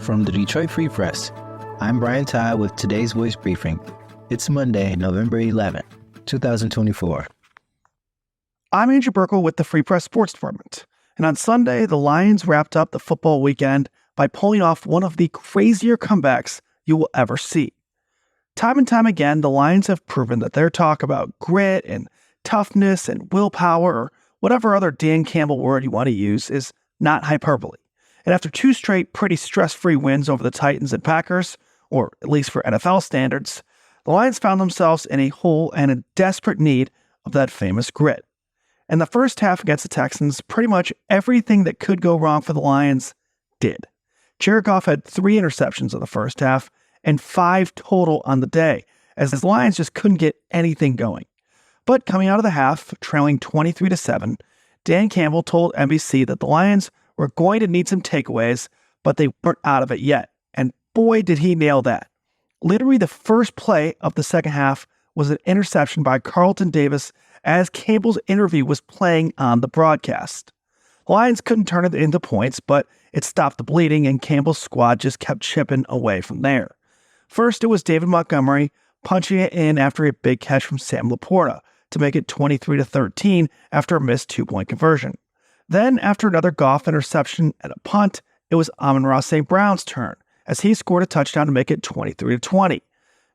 from the Detroit Free Press. I'm Brian Ty with today's Voice Briefing. It's Monday, November 11, 2024. I'm Andrew Burkle with the Free Press Sports Department. And on Sunday, the Lions wrapped up the football weekend by pulling off one of the crazier comebacks you will ever see. Time and time again, the Lions have proven that their talk about grit and toughness and willpower, or whatever other Dan Campbell word you want to use, is not hyperbole. And after two straight pretty stress-free wins over the Titans and Packers, or at least for NFL standards, the Lions found themselves in a hole and in desperate need of that famous grit. In the first half against the Texans, pretty much everything that could go wrong for the Lions did. Jared Goff had 3 interceptions in the first half and 5 total on the day, as the Lions just couldn't get anything going. But coming out of the half, trailing 23-7, Dan Campbell told NBC that the Lions were going to need some takeaways, but they weren't out of it yet. And boy, did he nail that. Literally the first play of the second half was an interception by Carlton Davis as Campbell's interview was playing on the broadcast. The Lions couldn't turn it into points, but it stopped the bleeding and Campbell's squad just kept chipping away from there. First, it was David Montgomery punching it in after a big catch from Sam Laporta to make it 23-13 after a missed 2-point conversion. Then, after another Goff interception and a punt, it was Amon-Ra St. Brown's turn, as he scored a touchdown to make it 23-20.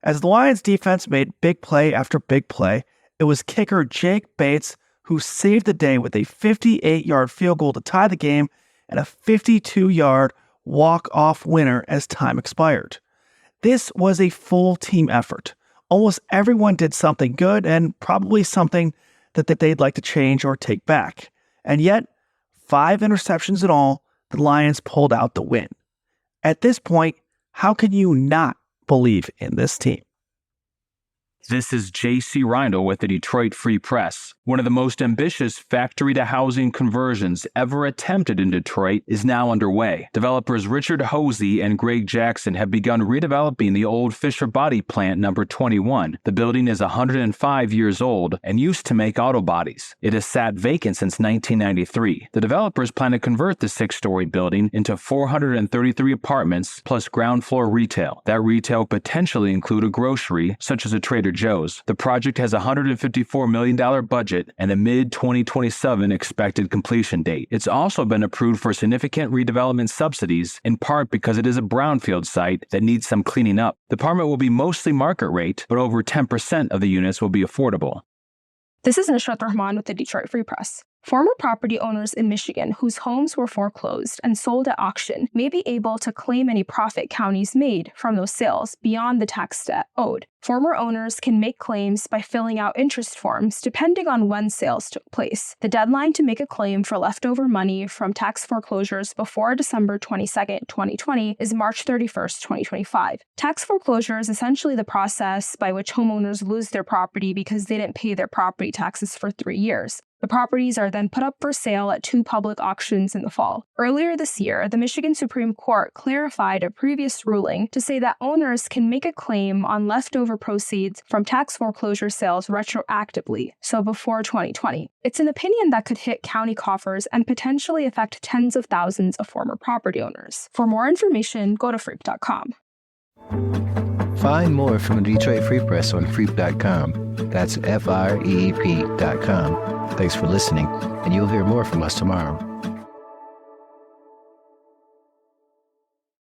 As the Lions defense made big play after big play, it was kicker Jake Bates who saved the day with a 58-yard field goal to tie the game and a 52-yard walk-off winner as time expired. This was a full team effort. Almost everyone did something good and probably something that they'd like to change or take back. And yet, 5 interceptions in all, the Lions pulled out the win. At this point, how can you not believe in this team? This is J.C. Reindl with the Detroit Free Press. One of the most ambitious factory-to-housing conversions ever attempted in Detroit is now underway. Developers Richard Hosey and Greg Jackson have begun redeveloping the old Fisher Body Plant number 21. The building is 105 years old and used to make auto bodies. It has sat vacant since 1993. The developers plan to convert the 6-story building into 433 apartments plus ground floor retail. That retail potentially include a grocery, such as a Trader Joe's. The project has a $154 million budget and a mid-2027 expected completion date. It's also been approved for significant redevelopment subsidies, in part because it is a brownfield site that needs some cleaning up. The apartment will be mostly market rate, but over 10% of the units will be affordable. This is Nishrat Rahman with the Detroit Free Press. Former property owners in Michigan whose homes were foreclosed and sold at auction may be able to claim any profit counties made from those sales beyond the tax debt owed. Former owners can make claims by filling out interest forms depending on when sales took place. The deadline to make a claim for leftover money from tax foreclosures before December 22, 2020 is March 31, 2025. Tax foreclosure is essentially the process by which homeowners lose their property because they didn't pay their property taxes for 3 years. The properties are then put up for sale at 2 public auctions in the fall. Earlier this year, the Michigan Supreme Court clarified a previous ruling to say that owners can make a claim on leftover proceeds from tax foreclosure sales retroactively, so before 2020. It's an opinion that could hit county coffers and potentially affect tens of thousands of former property owners. For more information, go to freep.com. Find more from the Detroit Free Press on freep.com. That's FREEP.com. Thanks for listening, and you'll hear more from us tomorrow.